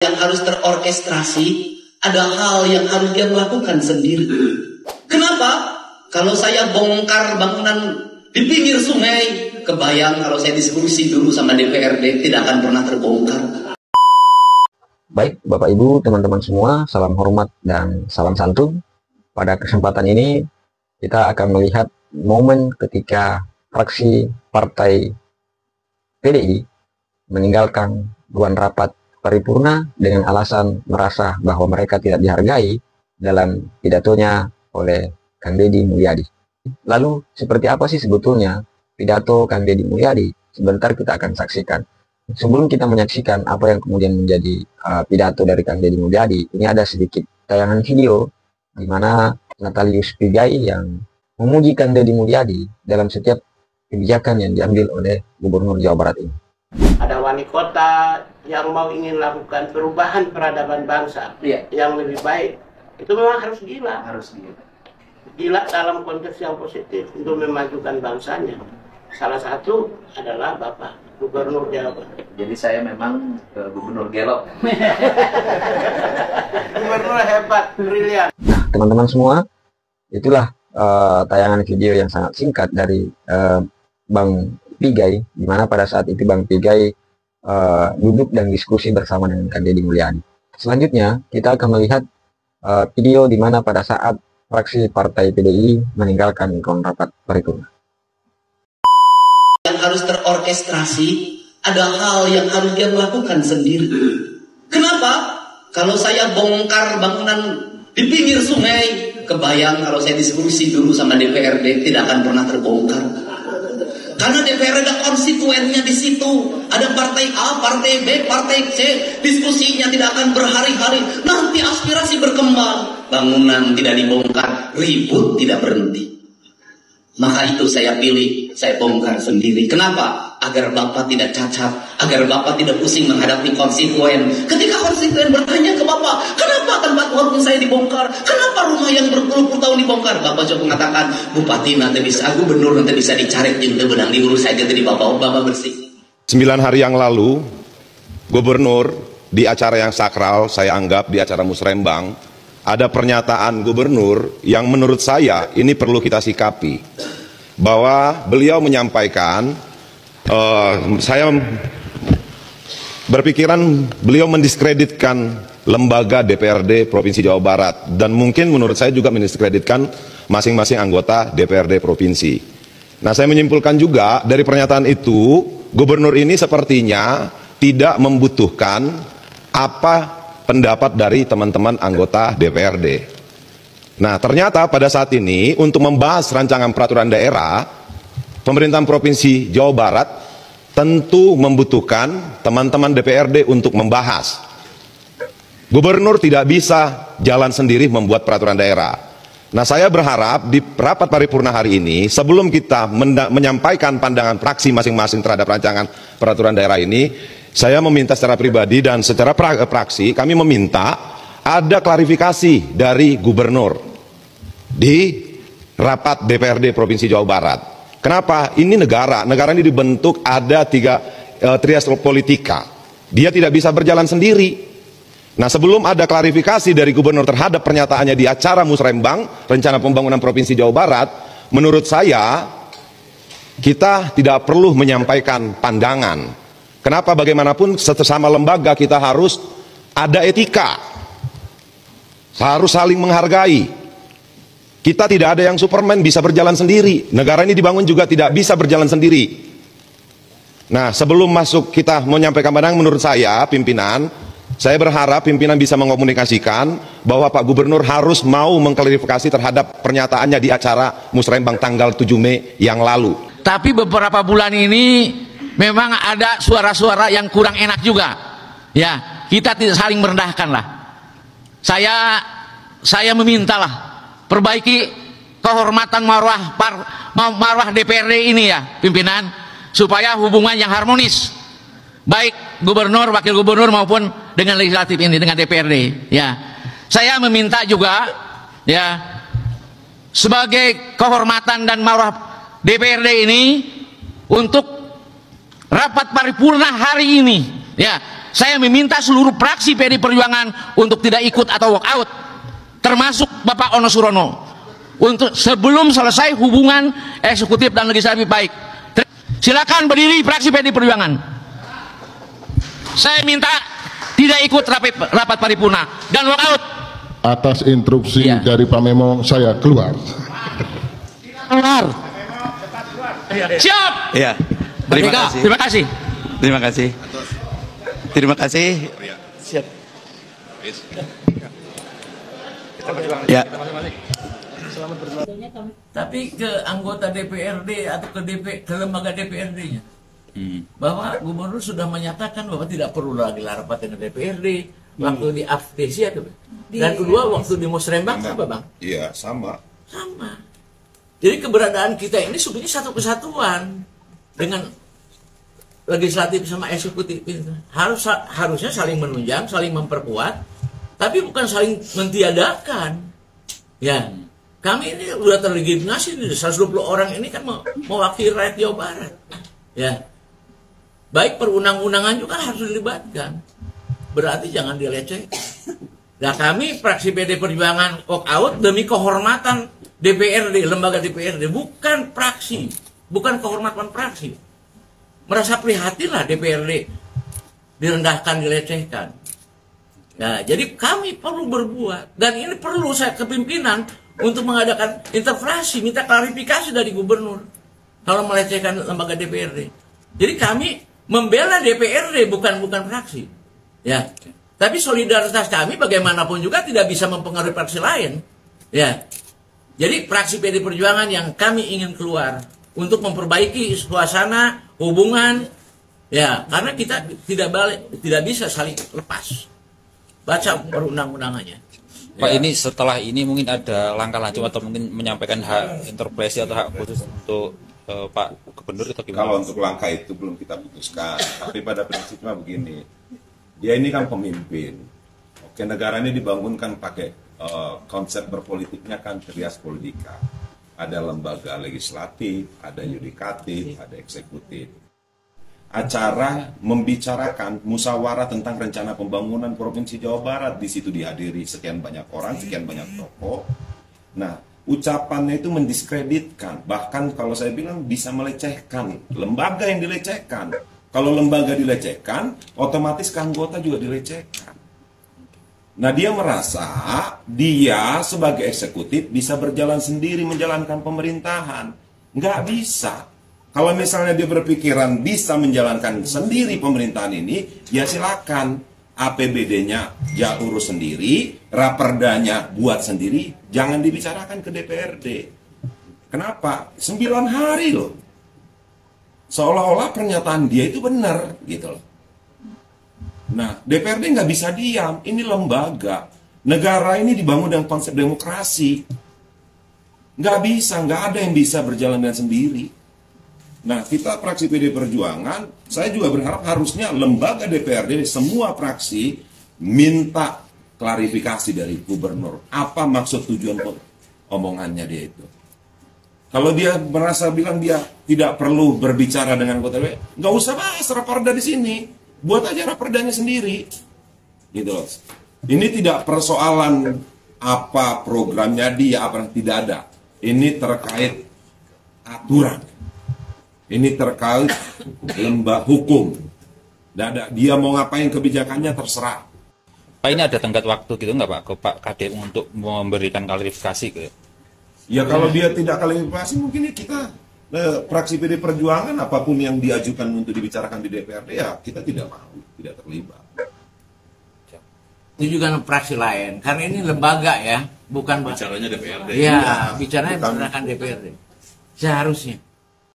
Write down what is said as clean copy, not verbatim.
yang harus terorkestrasi, ada hal yang harus dia melakukan sendiri. Kenapa? Kalau saya bongkar bangunan di pinggir sungai, kebayang kalau saya diskusi dulu sama DPRD, tidak akan pernah terbongkar. Baik, Bapak Ibu, teman-teman semua, salam hormat dan salam santun. Pada kesempatan ini, kita akan melihat momen ketika fraksi Partai PDI meninggalkan ruang rapat paripurna dengan alasan merasa bahwa mereka tidak dihargai dalam pidatonya oleh Kang Deddy Mulyadi. Lalu, seperti apa sih sebetulnya pidato Kang Deddy Mulyadi? Sebentar kita akan saksikan. Sebelum kita menyaksikan apa yang kemudian menjadi pidato dari Kang Deddy Mulyadi, ini ada sedikit tayangan video di mana Natalius Pigai yang memuji Kang Deddy Mulyadi dalam setiap kebijakan yang diambil oleh Gubernur Jawa Barat ini. Ada wali kota yang mau ingin lakukan perubahan peradaban bangsa yang lebih baik, itu memang harus gila. Gila dalam konteks yang positif untuk memajukan bangsanya. Salah satu adalah Bapak Gubernur Jawa Barat. Jadi saya memang Gubernur Gelok. Gubernur hebat, brilian. Nah, teman-teman semua, itulah tayangan video yang sangat singkat dari Bang Pigai, di mana pada saat itu Bang Pigai duduk dan diskusi bersama dengan Kang Deddy Mulyadi. Selanjutnya, kita akan melihat video di mana pada saat fraksi Partai PDI meninggalkan ruang rapat paripurna. Yang harus terorkestrasi, ada hal yang harus dia melakukan sendiri. Kenapa? Kalau saya bongkar bangunan di pinggir sungai, kebayang kalau saya diskusi dulu sama DPRD, tidak akan pernah terbongkar. Karena DPR ada konstituennya di situ, ada partai A, partai B, partai C, diskusinya tidak akan berhari-hari. Nanti aspirasi berkembang, bangunan tidak dibongkar, ribut tidak berhenti. Maka itu saya pilih, saya bongkar sendiri. Kenapa? Agar Bapak tidak cacat, agar Bapak tidak pusing menghadapi konstituen. Ketika konstituen bertanya ke Bapak, kenapa tempat warung saya dibongkar? Kenapa rumah yang berpuluh-puluh tahun dibongkar? Bapak coba mengatakan, Bupati nanti bisa, Gubernur nanti bisa dicarik jente benang diurus saja tadi Bapak bersih. 9 hari yang lalu, Gubernur di acara yang sakral, saya anggap di acara Musrembang, ada pernyataan Gubernur yang menurut saya ini perlu kita sikapi. Bahwa beliau menyampaikan, saya berpikiran beliau mendiskreditkan lembaga DPRD Provinsi Jawa Barat. Dan mungkin menurut saya juga mendiskreditkan masing-masing anggota DPRD Provinsi. Nah, saya menyimpulkan juga dari pernyataan itu, Gubernur ini sepertinya tidak membutuhkan apa pendapat dari teman-teman anggota DPRD. Nah, ternyata pada saat ini untuk membahas rancangan peraturan daerah, pemerintahan Provinsi Jawa Barat tentu membutuhkan teman-teman DPRD untuk membahas. Gubernur tidak bisa jalan sendiri membuat peraturan daerah. Nah, saya berharap di rapat paripurna hari ini, sebelum kita menyampaikan pandangan fraksi masing-masing terhadap rancangan peraturan daerah ini, saya meminta secara pribadi dan secara fraksi, kami meminta ada klarifikasi dari Gubernur di rapat DPRD Provinsi Jawa Barat. Kenapa? Ini negara ini dibentuk ada trias politika. Dia tidak bisa berjalan sendiri. Nah, sebelum ada klarifikasi dari Gubernur terhadap pernyataannya di acara Musrembang, Rencana Pembangunan Provinsi Jawa Barat, menurut saya kita tidak perlu menyampaikan pandangan. Kenapa? Bagaimanapun sesama lembaga kita harus ada etika, harus saling menghargai. Kita tidak ada yang Superman bisa berjalan sendiri. Negara ini dibangun juga tidak bisa berjalan sendiri. Nah, sebelum masuk kita menyampaikan pandangan, menurut saya pimpinan, saya berharap pimpinan bisa mengomunikasikan bahwa Pak Gubernur harus mau mengklarifikasi terhadap pernyataannya di acara Musrembang tanggal 7 Mei yang lalu. Tapi beberapa bulan ini memang ada suara-suara yang kurang enak juga. Ya, kita tidak saling merendahkan lah. Saya memintalah perbaiki kehormatan marwah DPRD ini ya pimpinan, supaya hubungan yang harmonis baik gubernur, wakil gubernur maupun dengan legislatif ini, dengan DPRD ya. Saya meminta juga ya, sebagai kehormatan dan marwah DPRD ini, untuk rapat paripurna hari ini ya, saya meminta seluruh fraksi PDI Perjuangan untuk tidak ikut atau walk out, termasuk Bapak Ono Surono, untuk sebelum selesai hubungan eksekutif dan legislatif baik. Silakan berdiri fraksi PDI Perjuangan. Saya minta tidak ikut rapat paripurna dan walk out. Atas instruksi Iya. dari Pak Memo, saya keluar. Keluar. Siap. Iya. Terima kasih. Terima kasih. Terima kasih. Terima kasih. Siap. Ya. Tapi ke anggota DPRD atau ke lembaga DPRD-nya, bahwa gubernur sudah menyatakan bahwa tidak perlu lagi rapat dengan DPRD waktu di Aftesia tuh. Dan kedua waktu di Musrembang apa bang? Iya, sama. Sama. Jadi keberadaan kita ini sebenarnya satu kesatuan dengan legislatif sama eksekutif. Harusnya saling menunjang, saling memperkuat, tapi bukan saling mentiadakan. Ya, kami ini udah terlegitimasi, 120 orang ini kan mewakili rakyat Jawa Barat. Ya, baik perundang-undangan juga harus dilibatkan. Berarti jangan dilecehkan. Nah, kami fraksi PD Perjuangan walk out demi kehormatan DPRD, lembaga DPRD, bukan fraksi, bukan kehormatan fraksi. Merasa prihatin lah DPRD direndahkan, dilecehkan. Nah, jadi kami perlu berbuat, dan ini perlu saya kepimpinan untuk mengadakan interpelasi, minta klarifikasi dari gubernur kalau melecehkan lembaga DPRD. Jadi kami membela DPRD, bukan fraksi. Ya. Tapi solidaritas kami bagaimanapun juga tidak bisa mempengaruhi fraksi lain. Ya. Jadi fraksi PD Perjuangan yang kami ingin keluar untuk memperbaiki suasana hubungan, ya, karena kita tidak bisa saling lepas. Baca perundang-undangannya. Pak, ini setelah ini mungkin ada langkah lanjut atau mungkin menyampaikan hak interpelasi atau hak khusus untuk Pak Gubernur atau gimana? Kalau untuk langkah itu belum kita putuskan, tapi pada prinsipnya begini, dia ini kan pemimpin. Oke, negara ini dibangunkan pakai konsep berpolitiknya kan trias politika. Ada lembaga legislatif, ada yudikatif, ada eksekutif. Acara membicarakan musyawarah tentang rencana pembangunan Provinsi Jawa Barat, di situ dihadiri sekian banyak orang, sekian banyak tokoh. Nah, ucapannya itu mendiskreditkan, bahkan kalau saya bilang bisa melecehkan lembaga yang dilecehkan. Kalau lembaga dilecehkan, otomatis anggota juga dilecehkan. Nah, dia merasa dia sebagai eksekutif bisa berjalan sendiri menjalankan pemerintahan. Nggak bisa. Kalau misalnya dia berpikiran bisa menjalankan sendiri pemerintahan ini, ya silakan. APBD-nya ya urus sendiri, raperdanya buat sendiri, jangan dibicarakan ke DPRD. Kenapa? 9 hari loh. Seolah-olah pernyataan dia itu benar, gitu loh. Nah, DPRD nggak bisa diam, ini lembaga. Negara ini dibangun dengan konsep demokrasi. Nggak bisa, nggak ada yang bisa berjalan dengan sendiri. Nah, kita fraksi PD Perjuangan, saya juga berharap harusnya lembaga DPRD, semua fraksi minta klarifikasi dari gubernur. Apa maksud tujuan omongannya dia itu? Kalau dia merasa bilang dia tidak perlu berbicara dengan anggota DPR, nggak usah bahas raperda di sini. Buat aja raperdanya sendiri. Gitu loh. Ini tidak persoalan apa programnya dia, apa tidak ada. Ini terkait aturan. Ini terkait lembaga hukum. Dia mau ngapain kebijakannya terserah. Pak, ini ada tenggat waktu gitu nggak Pak ke Pak KD untuk memberikan klarifikasi ke? Ya kalau dia tidak klarifikasi mungkin kita fraksi PD Perjuangan apapun yang diajukan untuk dibicarakan di DPRD ya kita tidak mau, tidak terlibat. Itu juga fraksi lain, karena ini lembaga ya, bukan bicaranya DPRD. Ya, bicaranya berdasarkan DPRD. Seharusnya.